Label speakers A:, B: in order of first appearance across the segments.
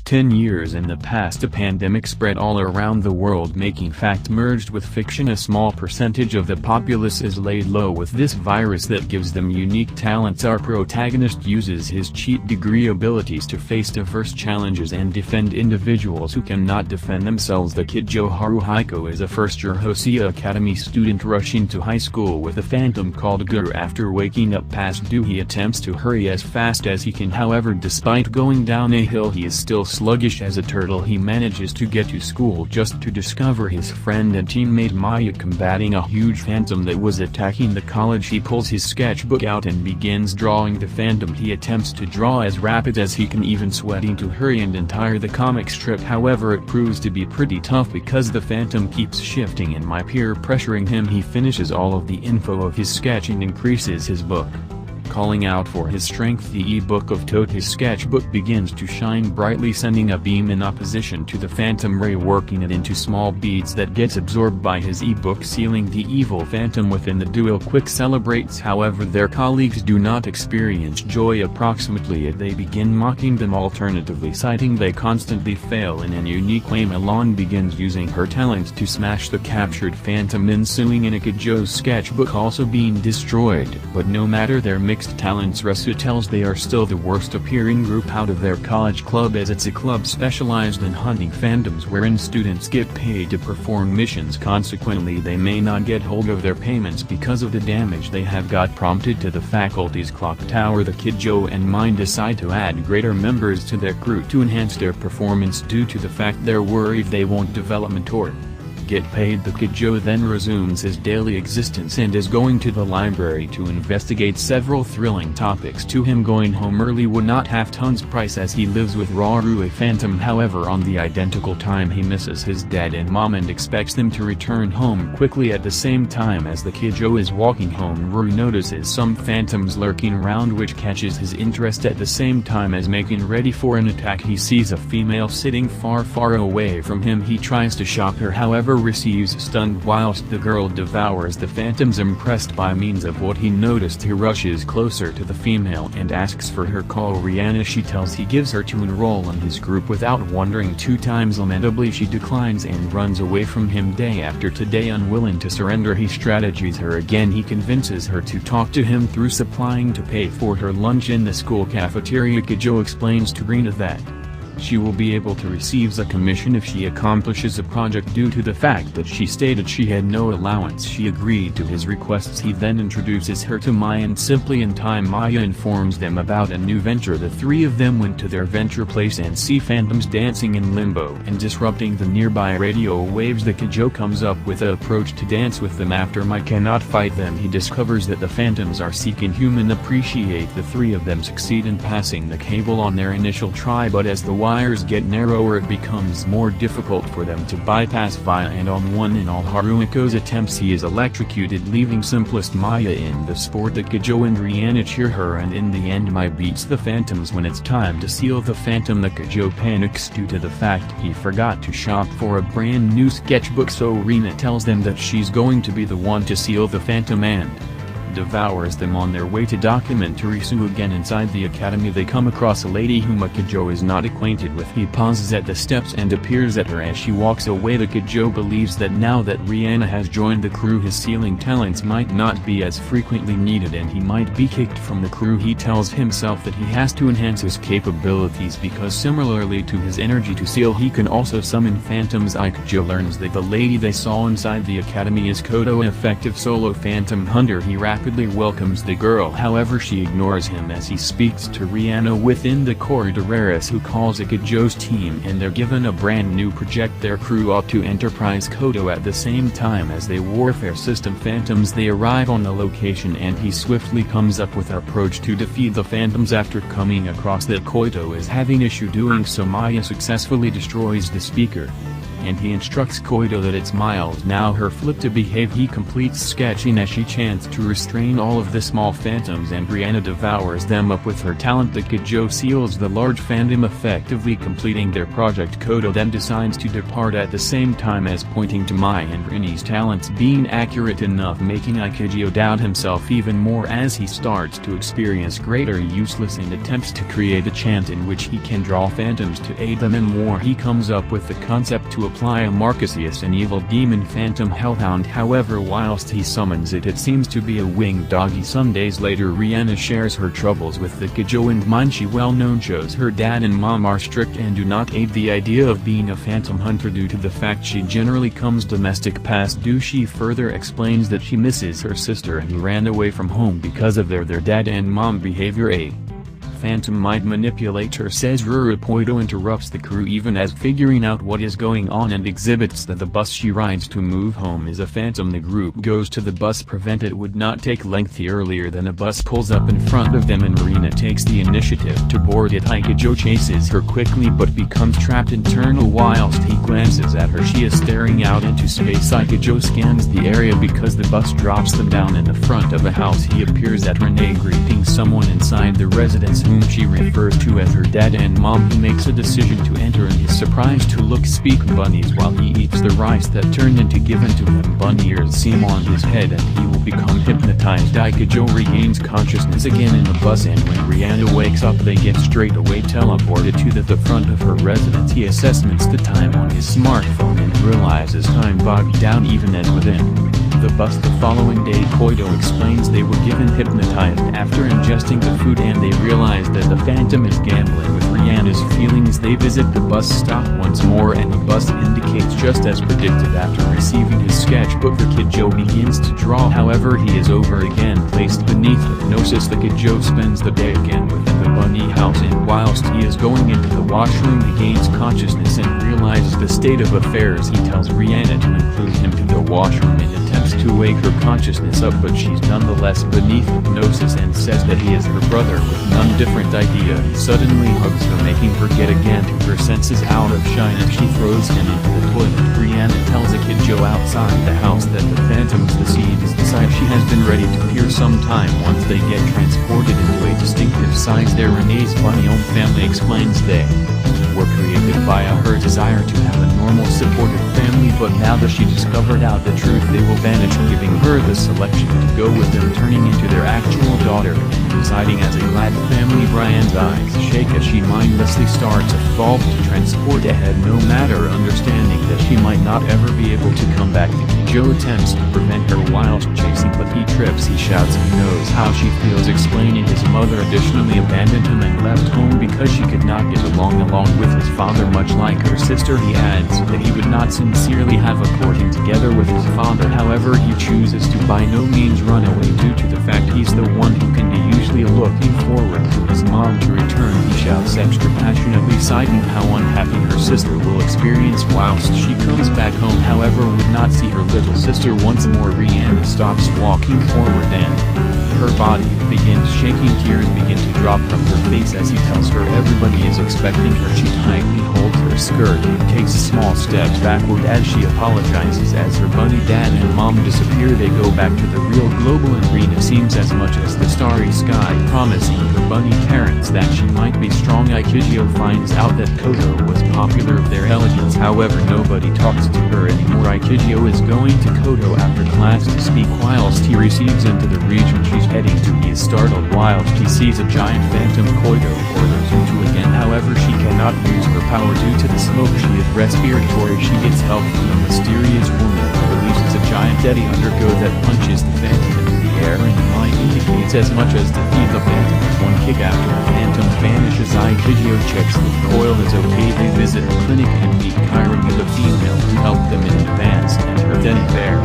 A: 10 years in the past, a pandemic spread all around the world, making fact merged with fiction. A small percentage of the populace is laid low with this virus that gives them unique talents. Our protagonist uses his cheat degree abilities to face diverse challenges and defend individuals who cannot defend themselves. The kid Joe Haruhiko is a first-year Hosea Academy student rushing to high school with a phantom called Guru. After waking up past due, he attempts to hurry as fast as he can. However, despite going down a hill, he is still sluggish as a turtle. He manages to get to school just to discover his friend and teammate Maya combating a huge phantom that was attacking the college. He pulls his sketchbook out and begins drawing the phantom. He attempts to draw as rapid as he can, even sweating to hurry and entire the comic strip. However, it proves to be pretty tough because the phantom keeps shifting and my peer pressuring him. He finishes all of the info of his sketch and increases his book. Calling out for his strength, the e-book of Toad, his sketchbook, begins to shine brightly, sending a beam in opposition to the phantom ray, working it into small beads that gets absorbed by his e-book, sealing the evil phantom within. The duo quick celebrates, however their colleagues do not experience joy. Approximately as they begin mocking them, alternatively citing they constantly fail in a unique way. Milan begins using her talents to smash the captured phantom, ensuing in Joe's sketchbook also being destroyed. But no matter their mixed talents, Resu tells they are still the worst appearing group out of their college club, as it's a club specialized in hunting phantoms wherein students get paid to perform missions. Consequently, they may not get hold of their payments because of the damage they have got. Prompted to the faculty's clock tower, the kid Joe and Mine decide to add greater members to their crew to enhance their performance due to the fact they're worried they won't development or get paid. The kid Joe then resumes his daily existence and is going to the library to investigate several thrilling topics. To him, going home early would not have tons price as he lives with Raru, a phantom. However, on the identical time, he misses his dad and mom and expects them to return home quickly. At the same time as the kid Joe is walking home, Raru notices some phantoms lurking around, which catches his interest. At the same time as making ready for an attack, he sees a female sitting far away from him. He tries to shock her, however receives stunned whilst the girl devours the phantoms. Impressed by means of what he noticed, he rushes closer to the female and asks for her call Rihanna. She tells he gives her to enroll in his group without wondering 2 times. Lamentably, she declines and runs away from him. Day after day, unwilling to surrender, he strategizes her again. He convinces her to talk to him through supplying to pay for her lunch in the school cafeteria. Joe explains to Rina that she will be able to receive a commission if she accomplishes a project. Due to the fact that she stated she had no allowance, she agreed to his requests. He then introduces her to Maya, and simply in time Maya informs them about a new venture. The 3 of them went to their venture place and see phantoms dancing in limbo and disrupting the nearby radio waves. The kid Joe comes up with an approach to dance with them. After Maya cannot fight them, he discovers that the phantoms are seeking human appreciate. The 3 of them succeed in passing the cable on their initial try, but as the wires get narrower, it becomes more difficult for them to bypass via, and on one and all Haruhiko's attempts, he is electrocuted, leaving simplest Maya in the sport. The kid Joe and Rihanna cheer her, and in the end Maya beats the phantoms. When it's time to seal the phantom, the kid Joe panics due to the fact he forgot to shop for a brand new sketchbook, so Rina tells them that she's going to be the one to seal the phantom and devours them. On their way to document Terisu again inside the academy, they come across a lady whom a kid Joe is not acquainted with. He pauses at the steps and appears at her as she walks away. The kid Joe believes that now that Rihanna has joined the crew, his sealing talents might not be as frequently needed and he might be kicked from the crew. He tells himself that he has to enhance his capabilities because similarly to his energy to seal, he can also summon phantoms. Joe learns that the lady they saw inside the academy is Koto, an effective solo phantom hunter. He rapidly welcomes the girl, however she ignores him as he speaks to Rihanna within the corridor, who calls kid Joe's team, and they're given a brand new project. Their crew up to Enterprise Koto at the same time as they warfare system phantoms. They arrive on the location and he swiftly comes up with an approach to defeat the phantoms. After coming across that Koto is having issue doing so, Maya successfully destroys the speaker. and he instructs Koito that it's Miles now her flip to behave. He completes sketching as she chants to restrain all of the small phantoms, and Rihanna devours them up with her talent. The Kidjo seals the large phantom, effectively completing their project. Koito then decides to depart at the same time as pointing to Mai and Rinnie's talents being accurate enough, making Aikijio doubt himself even more as he starts to experience greater useless and attempts to create a chant in which he can draw phantoms to aid them in war. He comes up with the concept to apply a Marcasius, an evil demon phantom hellhound. However, whilst he summons it, it seems to be a winged doggy. Some days later, Rihanna shares her troubles with the Kidjo and Mind. She well known shows her dad and mom are strict and do not aid the idea of being a phantom hunter due to the fact she generally comes domestic past due. She further explains that she misses her sister and ran away from home because of their dad and mom behavior. A phantom might manipulate her, says Ruru. Koito interrupts the crew even as figuring out what is going on and exhibits that the bus she rides to move home is a phantom. The group goes to the bus. Prevent it would not take lengthy earlier than a bus pulls up in front of them and Marina takes the initiative to board it. Aikijio chases her quickly but becomes trapped internal. Whilst he glances at her, she is staring out into space. Aikijio scans the area because the bus drops them down in the front of a house. He appears at Renee greeting someone inside the residence whom she refers to as her dad and mom. He makes a decision to enter and is surprised to speak bunnies while he eats the rice that turned into given to him. Bunny ears seem on his head and he will become hypnotized. Aikijio regains consciousness again in the bus, and when Rihanna wakes up they get straight away teleported to the front of her residence. He assesses the time on his smartphone and realizes time bogged down even as within the bus. The following day, Koito explains they were given hypnotized after ingesting the food and they realize that the phantom is gambling with Rihanna's feelings. They visit the bus stop once more and the bus indicates just as predicted. After receiving his sketchbook, the Kidjo begins to draw. However, he is over again placed beneath hypnosis. The Kidjo spends the day again within the bunny house, and whilst he is going into the washroom he gains consciousness and realizes the state of affairs. He tells Rihanna to include him to the washroom and attempts to wake her consciousness up, but she's nonetheless beneath hypnosis and says that he is her brother with none different idea. He suddenly hugs her, making her get again to her senses out of shine, and she throws him into the toilet. Rihanna tells a Kidjo outside the house that the phantom's the seeds decide she has been ready to appear sometime once they get transported into a distinctive size. Their Renee's bunny-owned family explains they were created via her desire to have a normal supportive family, but now that she discovered out the truth they will vanish, giving her the selection to go with them, turning into their actual daughter and residing as a glad family. Brian's eyes shake as she mindlessly starts a valve to transport ahead, no matter understanding that she might not ever be able to come back. Joe attempts to prevent her whilst chasing, but he trips. He shouts he knows how she feels, explaining his mother additionally abandoned him and left home because she could not get along with his father. Much like her sister, he adds that he would not sincerely have a courting together with his father. However, he chooses to by no means run away due to the fact he's the one who can be usually looking forward to his mom to return. He shouts extra passionately, citing how unhappy her sister will experience whilst she comes back home. However, would not see her little sister once more. Rihanna stops walking forward and her body begins shaking. Tears begin to drop from her face as he tells her everybody is expecting her. She tightly holds her skirt and takes small steps backward as she apologizes. As her bunny dad and mom disappear, they go back to the real global arena. Seems as much as the starry sky, promising her bunny parents that she might be strong. Aikijio finds out that Koito was popular of their elegance, however nobody talks to her anymore. Aikijio is going to Koito after class to speak. Whilst he receives into the region she's heading to, he is startled whilst he sees a giant phantom. Koito orders him to again, however she cannot use her power due to the smoke. She is respiratory. She gets help from a mysterious woman who releases a giant eddy undergo that punches the phantom into the air, and the line indicates as much as defeat the phantom with one kick. After the phantom vanishes, Aikijio checks that Coil is okay. They visit a clinic and meet Kyrie, the female who helped them in advance, and her teddy bear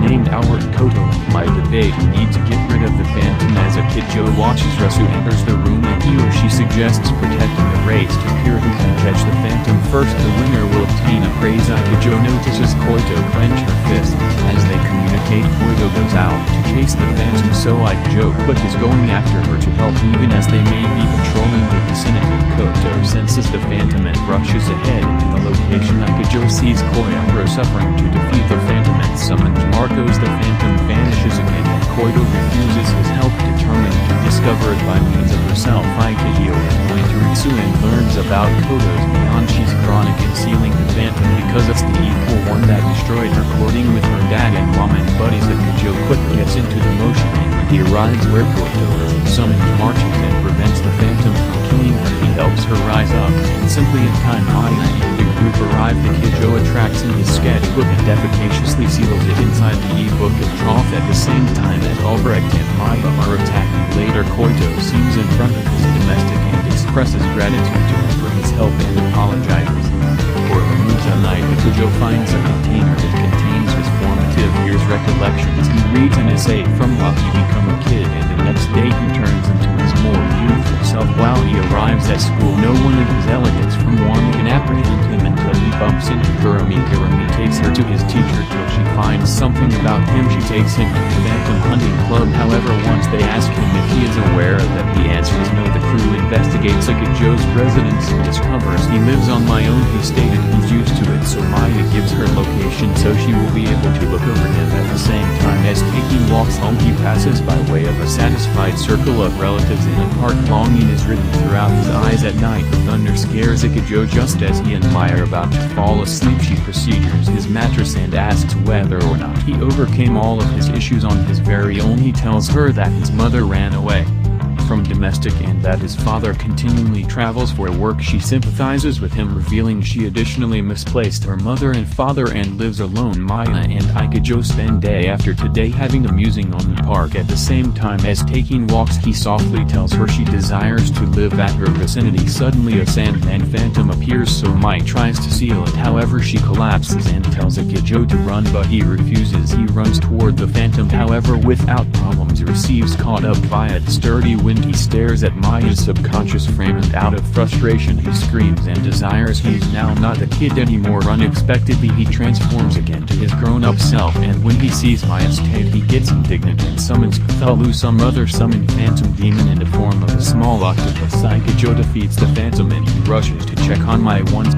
A: named Albert. Koito might debate the need to get rid of the phantom as a Kidjo watches. Rasu enters the room and he or she suggests protecting the race to appear who can catch the phantom first. The winner will obtain a praise. Aikijio notices Koito clench her fist as they communicate. Koito goes out to chase the phantom, so Aikijio is going after her to help even as they may be patrolling the vicinity. Koito senses the phantom and rushes ahead into the location location. Ikajo sees Koyamura suffering to defeat the Phantom and summons Marcos. The Phantom vanishes again and Koito refuses his help, determined to discover it by means of herself. Ikajo is going to Ritsu and learns about Koto's beyond. She's chronic concealing the Phantom because it's the equal one that destroyed her, courting with her dad and mom and buddies. Ikajo quickly gets into the motion, and when he arrives where Koito is, summons marches and prevents the Phantom from killing her. He helps her rise up, and simply in time Maya and the group arrive. Ikajo attracts in his sketchbook and efficaciously seals it inside the e-book of Troth at the same time as Albrecht and Maya are attacking. Later Koito seems in front of his domestic and expresses gratitude to him for his help and apologizes. For the Musa night, Ikajo finds a container that contains his formative years' recollections. He reads an essay from while he became a kid, and the next day he turns into his more youthful self. While he arrives at school, no one of his elegance from Wanda can apprehend him until he bumps into Kurumi. Kurumi takes her to his teacher till she finds something about him. She takes him to the Phantom Hunting Club. However, once they ask him if he is aware that the answer is no, the crew investigates Ikajo's residence and discovers he lives on my own. He stated he's used to it, so Maya gives her location so she will be able to look over him. At the same time as taking walks home, he passes by way of a satisfied circle of relatives in a park. Longing is written throughout his eyes. At night the thunder scares Ikajo. Just as he and Maya are about to fall asleep, she procedures his mattress and asks whether or not he overcame all of his issues on his very own. He tells her that his mother ran away from domestic and that his father continually travels for work. She sympathizes with him, revealing she additionally misplaced her mother and father and lives alone. Maya and Ikajo spend day after today having amusing on the park. At the same time as taking walks, he softly tells her she desires to live at her vicinity. Suddenly a Sandman Phantom appears, so Maya tries to seal it. However, she collapses and tells Ikajo to run, but he refuses. He runs toward the Phantom, however without problems receives caught up via the sturdy wind. He stares at Maya's subconscious frame and out of frustration he screams and desires he's now not a kid anymore. Unexpectedly he transforms again to his grown-up self, and when he sees Maya's state he gets indignant and summons Cthulhu, some other summoned phantom demon in the form of a small octopus. Ikajo defeats the Phantom and he rushes to check on Maya once